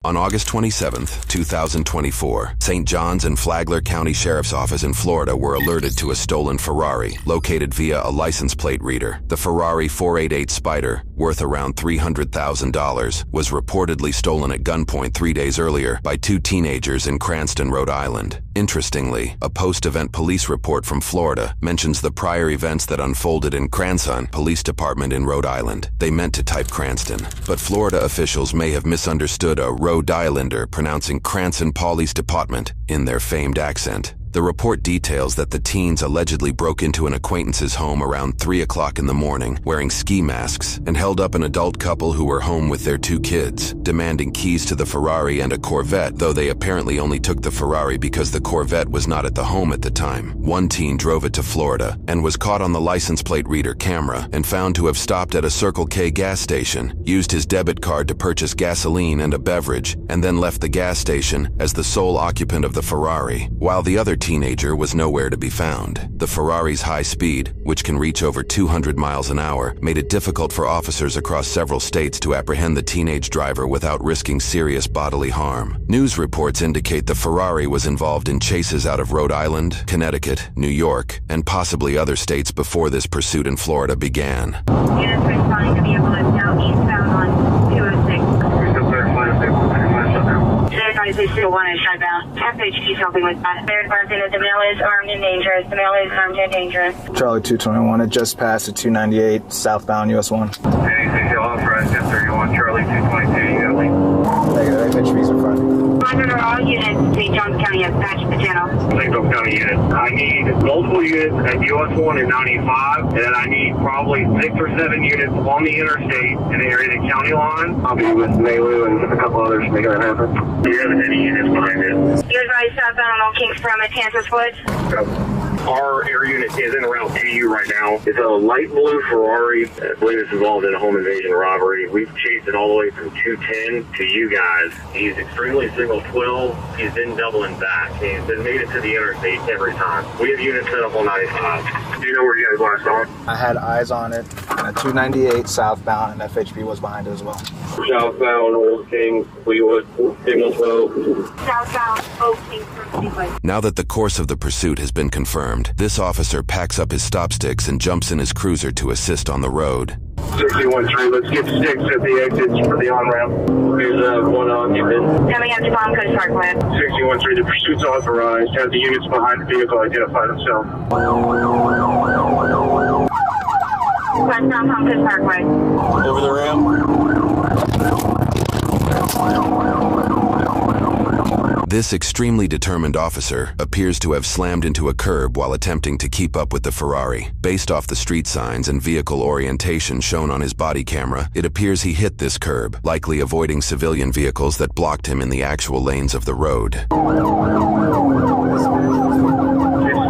On August 27, 2024, St. Johns and Flagler County Sheriff's Office in Florida were alerted to a stolen Ferrari, located via a license plate reader. The Ferrari 488 Spider, worth around $300,000, was reportedly stolen at gunpoint 3 days earlier by two teenagers in Cranston, Rhode Island. Interestingly, a post-event police report from Florida mentions the prior events that unfolded in Cranston Police Department in Rhode Island. They meant to type Cranston, but Florida officials may have misunderstood a Rhode Islander pronouncing Cranston Police Department in their famed accent. The report details that the teens allegedly broke into an acquaintance's home around 3 o'clock in the morning, wearing ski masks, and held up an adult couple who were home with their two kids, demanding keys to the Ferrari and a Corvette, though they apparently only took the Ferrari because the Corvette was not at the home at the time. One teen drove it to Florida and was caught on the license plate reader camera and found to have stopped at a Circle K gas station, used his debit card to purchase gasoline and a beverage, and then left the gas station as the sole occupant of the Ferrari, while the other teenager was nowhere to be found. The Ferrari's high speed, which can reach over 200 miles an hour, made it difficult for officers across several states to apprehend the teenage driver without risking serious bodily harm. News reports indicate the Ferrari was involved in chases out of Rhode Island, Connecticut, New York, and possibly other states before this pursuit in Florida began. Units responding to vehicle is now eastbound on 206. We're still clarifying if They still want to shut down. FHP is helping with that. They're advising that the male is armed and dangerous. The male is armed and dangerous. Charlie 221, it just passed at 298 southbound US 1. anything authorized 1031 Charlie 222, you got a lead. Negative, FHP's in front. Monitor all units. St. Johns County has patched the channel. St. Johns County unit. I need multiple units at US 1 and 95, and then I need probably 6 or 7 units on the interstate in the area of the county line. I'll be with Malu and a couple others making that happen. Do you have any units behind it? You're advised southbound on Old Kings from Kansas Woods. Our air unit is in around TU right now. It's a light blue Ferrari. I believe it's involved in a home invasion robbery. We've chased it all the way from 210 to you guys. He's extremely single 12. He's been doubling back. He's been made it to the interstate every time. We have units set up on 95. Do you know where you guys last saw it? I had eyes on it at 298 southbound, and FHP was behind it as well. Southbound Old Kings, Fleetwood, signal 12. Southbound Old Kings from Fleetwood. Now that the course of the pursuit has been confirmed, this officer packs up his stop sticks and jumps in his cruiser to assist on the road. 613, let's get sticks at the exits for the on-ramp. Here's one occupant. Coming up to Palm Coast Parkway. 613, the pursuit's authorized. Have the units behind the vehicle identify themselves. Westbound Palm Coast Parkway. Over the ramp. This extremely determined officer appears to have slammed into a curb while attempting to keep up with the Ferrari. Based off the street signs and vehicle orientation shown on his body camera, it appears he hit this curb, likely avoiding civilian vehicles that blocked him in the actual lanes of the road. It's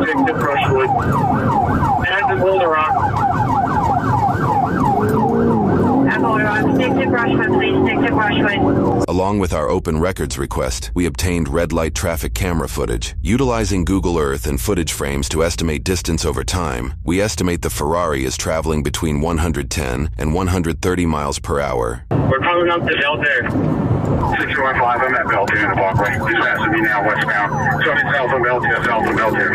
stick to Brushwood. And the Boulder Rock. Stick to Brushwood, please. Stick to Brushwood. Along with our open records request, we obtained red light traffic camera footage. Utilizing Google Earth and footage frames to estimate distance over time, we estimate the Ferrari is traveling between 110 and 130 miles per hour. We're coming up to Belter. 615, I'm at Belter in the Parkway. Just passing me now westbound. So it's south of Belter, south of Belter.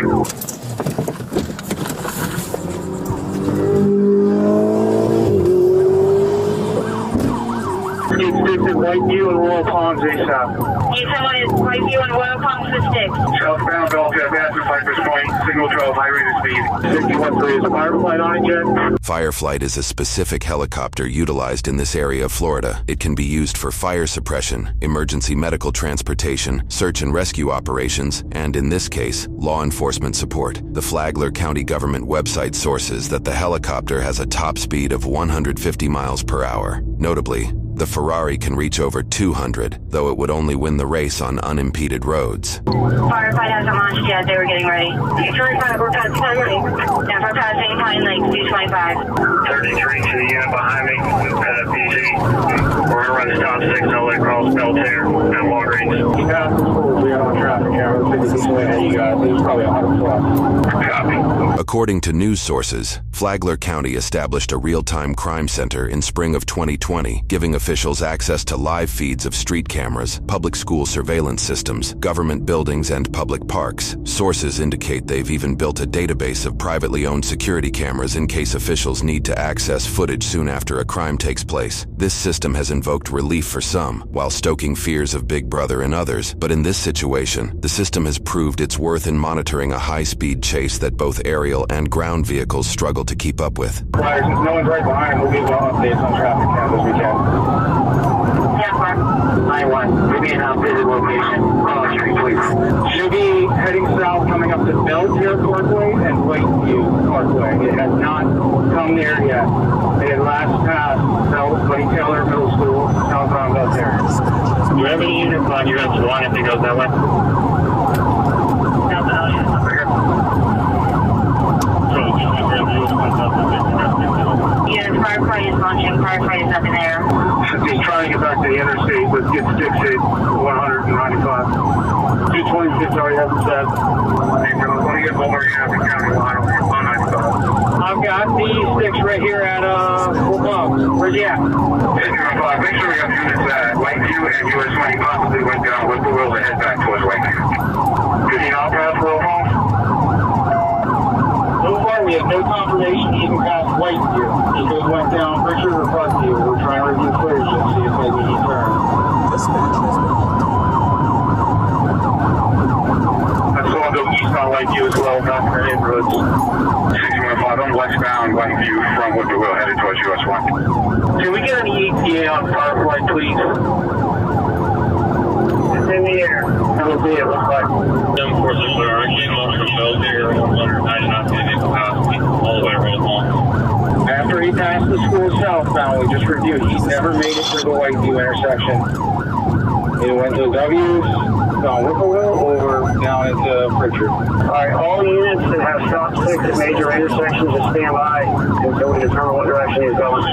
It's sticks at Whiteview and Royal Palms ASAP. Need someone in Whiteview and Royal Palms for sticks. Southbound Belter, advance to Cypress Point, signal 12, high rate of speed. 613, is a Fireflight on it yet? Fireflight is a specific helicopter utilized in this area of Florida. It can be used for fire suppression, emergency medical transportation, search and rescue operations, and in this case, law enforcement support. The Flagler County government website sources that the helicopter has a top speed of 150 miles per hour. Notably, the Ferrari can reach over 200, though it would only win the race on unimpeded roads. Firefight hasn't launched yet. They were getting ready. 225, we're passing Pine Lake. Now we're passing Pine Lake, 225. 33 to the unit behind me, PG. We're going to run stop 6 all the way across Belter at Walgreens. Yeah, we are on traffic camera. This way that you guys. It's probably 100 plus. Copy. According to news sources, Flagler County established a real-time crime center in spring of 2020, giving officials officials access to live feeds of street cameras, public school surveillance systems, government buildings, and public parks. Sources indicate they've even built a database of privately owned security cameras in case officials need to access footage soon after a crime takes place. This system has invoked relief for some, while stoking fears of Big Brother in others. But in this situation, the system has proved its worth in monitoring a high-speed chase that both aerial and ground vehicles struggle to keep up with. Right, since no one's right behind, we'll give updates on traffic count as we can. Yeah, Mark. 9-1. Give me an updated location. Street, please. She'll be heading south, coming up to Beltier Parkway and Whiteview Parkway. It has not come there yet. It had last passed Buddy Taylor Middle School, southbound Beltier. Do you have any units on US 1 if it goes that way? Yes, firefight is launching. Firefight is up in there. He's trying to get back to the interstate, but gets fixated 195. 226 already has it set. Hey, Joe, let me get over here in County Line on 195. I've got the sticks right here at Fort Bob's. Where's he at? Hey, Joe, make sure we have units at Lakeview and US 20 possibly went down with the wheel to head back towards Lakeview. Did he not pass roll call? So far, we have no confirmation he even passed Whiteview. He just went down Richard or Parkview. We're trying to review footage and see if maybe he turned. I saw him go east on Lakeview as well, back in the neighborhoods. 615 on westbound Lakeview from Whippoorwill headed towards US 1. Can we get an ETA on Firefly, please? It's in the air. That'll be it, looks like. 746 Ferrari came up from Beltier, 199 minutes capacity, all the way around home. After he passed the school southbound, we just reviewed, he's never made it to the Whiteview intersection. He went to W's, down Whippoorwill, or down into Pritchard. Alright, all units that have stop sticks at major intersections just stand by until we determine what direction he's going.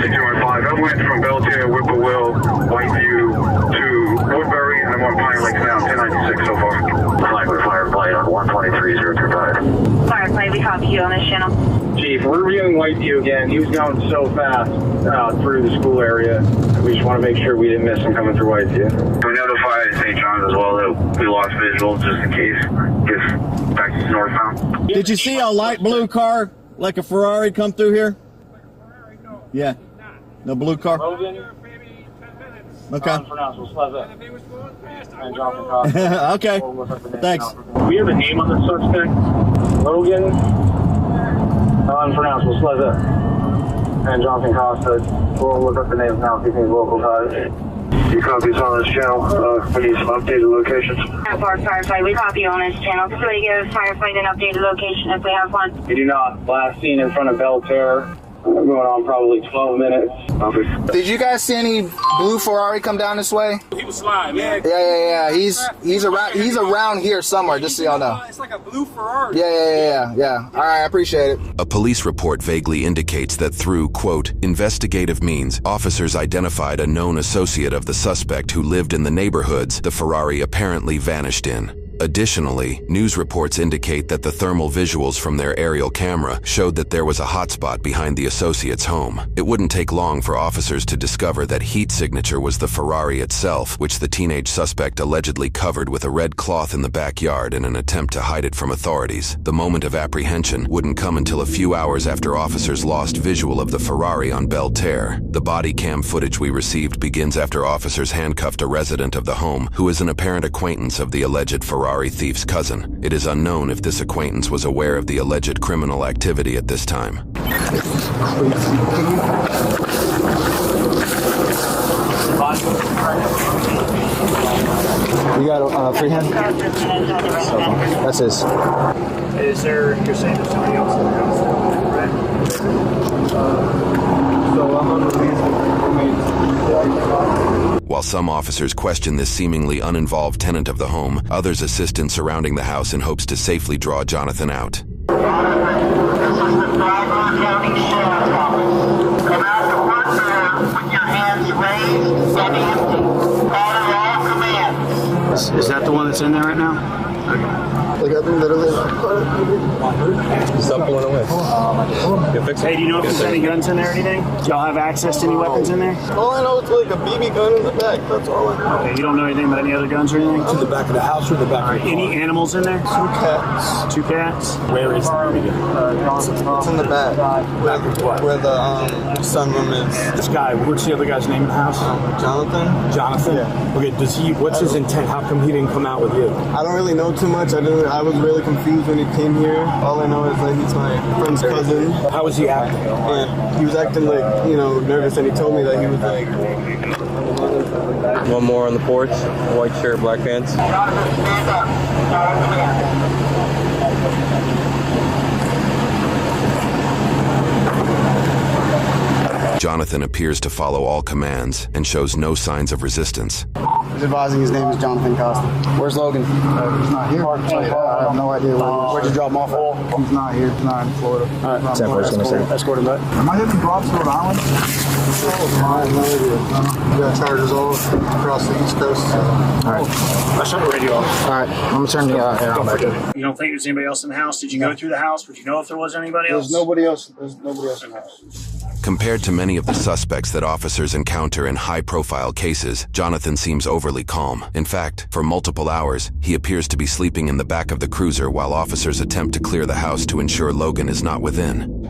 615, I went from Beltier, Whippoorwill, Whiteview to Woodbury, and I'm on Pine Lake now, 1096 so far. Firefly on 123.025. Firefight, we copy you on this channel. Chief, we're reviewing Whiteview again. He was going so fast through the school area. We just want to make sure we didn't miss him coming through Whiteview. We notified St. John's as well that we lost visual just in case. Just back northbound. Did you see a light blue car like a Ferrari come through here? Yeah. No blue car? Logan? Okay. Okay. Thanks. We have a name on the suspect. Logan. Unpronounceable. Sleza. And Jonathan Costa. We'll look up the names now if you think local ties. You copies on this channel. We need some updated locations. Firefight, we copy you on this channel. So we give Firefight an updated location if we have one. We do not. Last seen in front of Belterre. Going on probably 12 minutes. Did you guys see any blue Ferrari come down this way? He was sliding, man. Yeah. He's around here somewhere, just so y'all know. It's like a blue Ferrari. Yeah. All right, I appreciate it. A police report vaguely indicates that through, quote, investigative means, officers identified a known associate of the suspect who lived in the neighborhoods the Ferrari apparently vanished in. Additionally, news reports indicate that the thermal visuals from their aerial camera showed that there was a hotspot behind the associate's home. It wouldn't take long for officers to discover that heat signature was the Ferrari itself, which the teenage suspect allegedly covered with a red cloth in the backyard in an attempt to hide it from authorities. The moment of apprehension wouldn't come until a few hours after officers lost visual of the Ferrari on Belterre. The body cam footage we received begins after officers handcuffed a resident of the home who is an apparent acquaintance of the alleged Ferrari thief's cousin. It is unknown if this acquaintance was aware of the alleged criminal activity at this time. You got a free hand? That's his. Is there, you're saying there's somebody else in the house? So I'm going to While some officers question this seemingly uninvolved tenant of the home, others assist in surrounding the house in hopes to safely draw Jonathan out. This is the Flagler County Sheriff's Office. Come out to work there with your hands raised and empty. Follow all commands. Is that the one that's in there right now? Like, I think literally. Stop pulling away. Hey, do you know if there's any guns in there or anything? Do y'all have access to any weapons in there? All I know is like a BB gun in the back. That's all I know. Okay, you don't know anything about any other guns or anything? To the back of the house or the back of the car? Any animals in there? 2 cats. 2 cats? Where is it? It's in the back. Where the sunroom is. This guy, what's the other guy's name in the house? Jonathan? Jonathan? Yeah. Okay, what's his intent? How come he didn't come out with you? I don't really know too much. I was really confused when he came here. All I know is that he's my friend's cousin. How was he acting? And he was acting like, nervous, and he told me that he was like... One more on the porch, white shirt, black pants. Jonathan, stand up. Come here. Jonathan appears to follow all commands and shows no signs of resistance. He's advising his name is Jonathan Costa. Where's Logan? He's not here. I have no idea where he is. Where'd you drop him off at? He's not here. He's not in Florida. All right. Escort him back. Am I hitting drops to Rhode Island? I have no idea. We got charges all across the East Coast. All right. I shut the radio off. All right. I'm going to turn the air on back in. You don't think there's anybody else in the house? Did you go through the house? Would you know if there was anybody else? There's nobody else in the house. Compared to many of the suspects that officers encounter in high-profile cases, Jonathan seems overly calm. In fact, for multiple hours, he appears to be sleeping in the back of the cruiser while officers attempt to clear the house to ensure Logan is not within.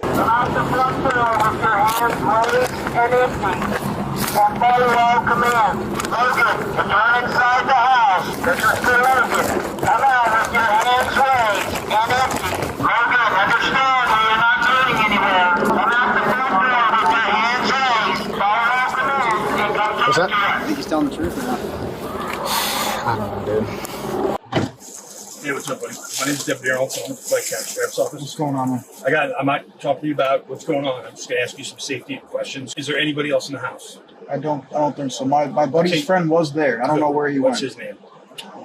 Come out the front door with your hands raised and empty. And follow all commands. Logan, return inside the house. This is for Logan. Come out with your hands raised and empty. Logan, understand we are not turning anywhere. Come out the front door with your hands raised. Follow all commands and go to What's that? the I think he's telling the truth or not. I don't know, dude. Hey, what's up, buddy? My name's Deputy Arnold. I'm with the County Sheriff's Office. What's going on, man? I might talk to you about what's going on. I'm just going to ask you some safety questions. Is there anybody else in the house? I don't think so. My buddy's friend was there. I don't know where he went. What's his name?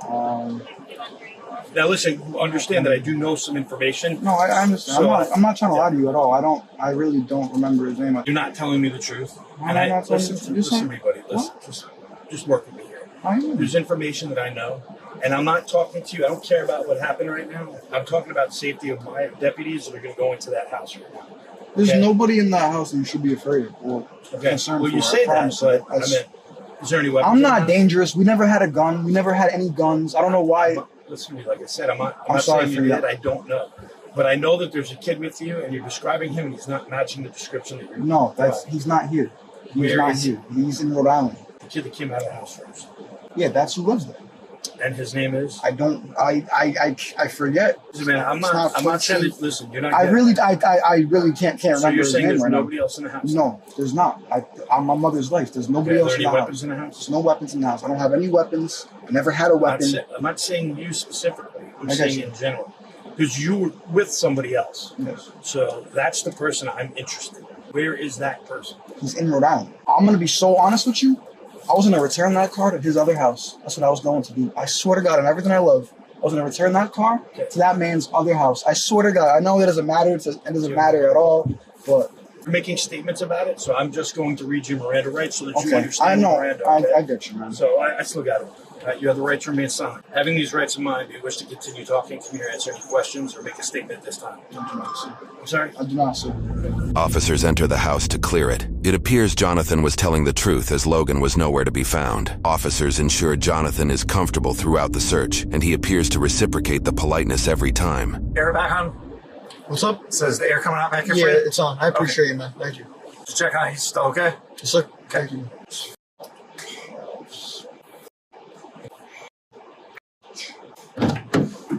Now, listen. Understand that I do know some information. No, I understand. So, I'm not trying to lie to you at all. I really don't remember his name. You're not telling me the truth. I'm not telling you the truth. Listen to me, buddy. Listen, just work with me here. There's information that I know, and I'm not talking to you. I don't care about what happened right now. I'm talking about the safety of my deputies that are going to go into that house right now. There's nobody in that house that you should be afraid of or concerned Well, for. you say that, but I mean, is there any weapons? I'm not dangerous. We never had a gun. We never had any guns. I don't know why. Listen to me, like I said, I'm not sorry saying for you that. did. I don't know. But I know that there's a kid with you, and you're describing him, and he's not matching the description that you're No, he's not here. He's not here. He's in Rhode Island. The kid that came out of the house first. Yeah, that's who lives there. And his name is? I forget. Man, I'm not saying that, listen, you're not I really can't remember. So you're his saying name there's right nobody now. else in the house? No, there's not. I'm my mother's life. There's nobody else in the house. Weapons in the house? There's no weapons in the house. I don't have any weapons. I never had a weapon. I'm not saying you specifically. I'm I saying got you. in general. Because you were with somebody else. Yes. So that's the person I'm interested in. Where is that person? He's in Rhode Island. I'm going to be so honest with you. I was going to return that car to his other house. That's what I was going to do. I swear to God, and everything I love, I was going to return that car to that man's other house. I swear to God. I know that doesn't matter. It doesn't matter at all. But you're making statements about it, so I'm just going to read you Miranda rights so that you okay, understand I know. Miranda. Okay? I get you, man. So I still got it. You have the right to remain silent. Having these rights in mind, do you wish to continue talking? Can you answer any questions or make a statement at this time? I do not, sir. I'm sorry? I do not, sir. Officers enter the house to clear it. It appears Jonathan was telling the truth as Logan was nowhere to be found. Officers ensure Jonathan is comfortable throughout the search, and he appears to reciprocate the politeness every time. Air back on. What's up? Says the air coming out back here Yeah, for you? it's on. I appreciate you, man. Thank you. Just check on it. He's still okay? Yes, sir. Thank you.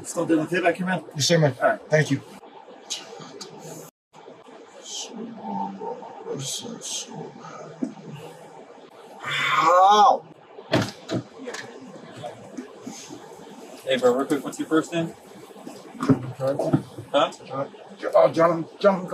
Still doing okay back here, man? Yes, sir, man. All right. Thank you. Ow! Hey, bro, real quick, what's your first name? Huh? Jonathan Costa. Jon? Jon.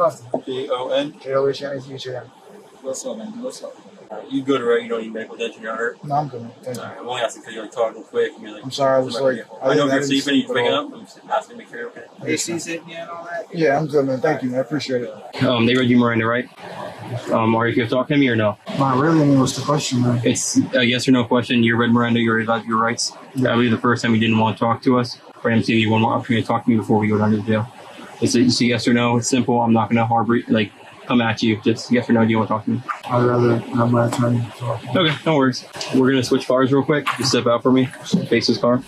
What's up, man? What's up? Alright, you good, right? You don't need medical attention, you're not hurt? No, I'm good, man. Thank you. Alright, I'm only asking because you're like talking quick and you're like... I'm sorry, I was like... I know you're didn't sleeping and you're sleep waking at up. I'm just asking to make sure you're okay. AC's hitting you and all that? Yeah, I'm good, man. Thank you, man. I appreciate it. They read you Miranda, right? Are you here to talk to me or no? Not really. I mean, what's the question, man? It's a yes or no question. You read Miranda, you read your rights. I believe the first time you didn't want to talk to us, but I'm giving you one more opportunity to talk to me before we go down to the jail. It's a yes or no. It's simple. I'm not going to harbor, come at you. Just yes or no. Do you want to talk to me? I'd rather have my attorney talk. Okay, no worries. We're going to switch cars real quick. Just step out for me. Face his car.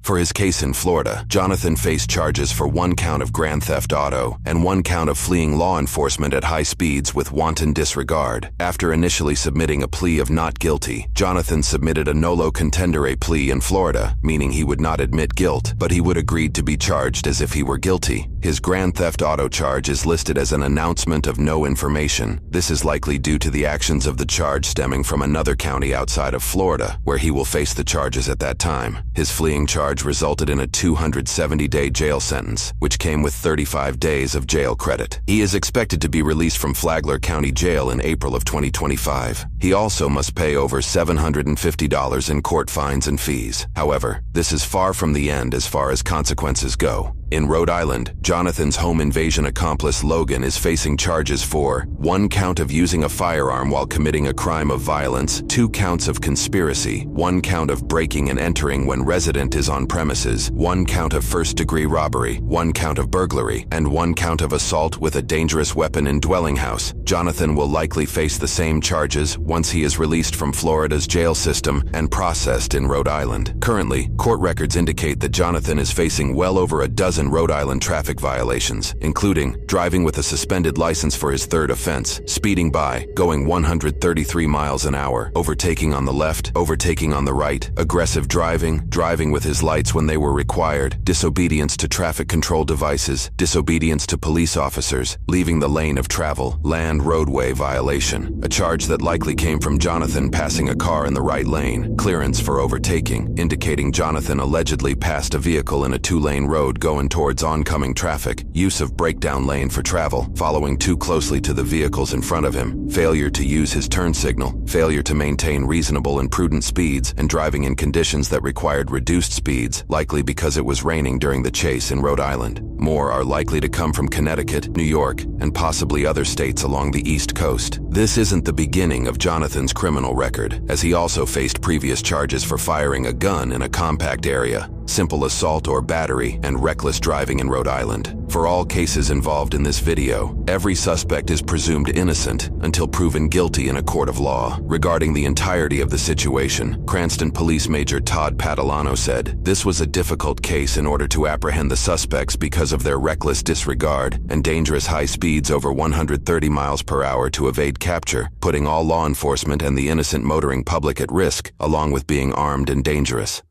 For his case in Florida, Jonathan faced charges for 1 count of grand theft auto and 1 count of fleeing law enforcement at high speeds with wanton disregard. After initially submitting a plea of not guilty, Jonathan submitted a nolo contendere plea in Florida, meaning he would not admit guilt, but he would agree to be charged as if he were guilty. His grand theft auto charge is listed as an announcement of no information. This is likely due to the actions of the charge stemming from another county outside of Florida, where he will face the charges at that time. His fleeing charge resulted in a 270-day jail sentence, which came with 35 days of jail credit. He is expected to be released from Flagler County Jail in April of 2025. He also must pay over $750 in court fines and fees. However, this is far from the end as far as consequences go. In Rhode Island, Jonathan's home invasion accomplice Logan is facing charges for 1 count of using a firearm while committing a crime of violence, 2 counts of conspiracy, 1 count of breaking and entering when resident is on premises, 1 count of first-degree robbery, 1 count of burglary, and 1 count of assault with a dangerous weapon in dwelling house. Jonathan will likely face the same charges once he is released from Florida's jail system and processed in Rhode Island. Currently, court records indicate that Jonathan is facing well over a dozen Rhode Island traffic violations, including driving with a suspended license for his 3rd offense, speeding by, going 133 miles an hour, overtaking on the left, overtaking on the right, aggressive driving, driving with his lights when they were required, disobedience to traffic control devices, disobedience to police officers, leaving the lane of travel, land roadway violation, a charge that likely came from Jonathan passing a car in the right lane, clearance for overtaking, indicating Jonathan allegedly passed a vehicle in a 2-lane road going towards oncoming traffic, use of breakdown lane for travel, following too closely to the vehicles in front of him, failure to use his turn signal, failure to maintain reasonable and prudent speeds, and driving in conditions that required reduced speeds, likely because it was raining during the chase in Rhode Island. More are likely to come from Connecticut, New York, and possibly other states along the East Coast. This isn't the beginning of Jonathan's criminal record, as he also faced previous charges for firing a gun in a compact area, simple assault or battery, and reckless driving in Rhode Island. For all cases involved in this video, every suspect is presumed innocent until proven guilty in a court of law. Regarding the entirety of the situation, Cranston Police Major Todd Padalano said, "This was a difficult case in order to apprehend the suspects because of their reckless disregard and dangerous high speeds over 130 miles per hour to evade capture, putting all law enforcement and the innocent motoring public at risk, along with being armed and dangerous."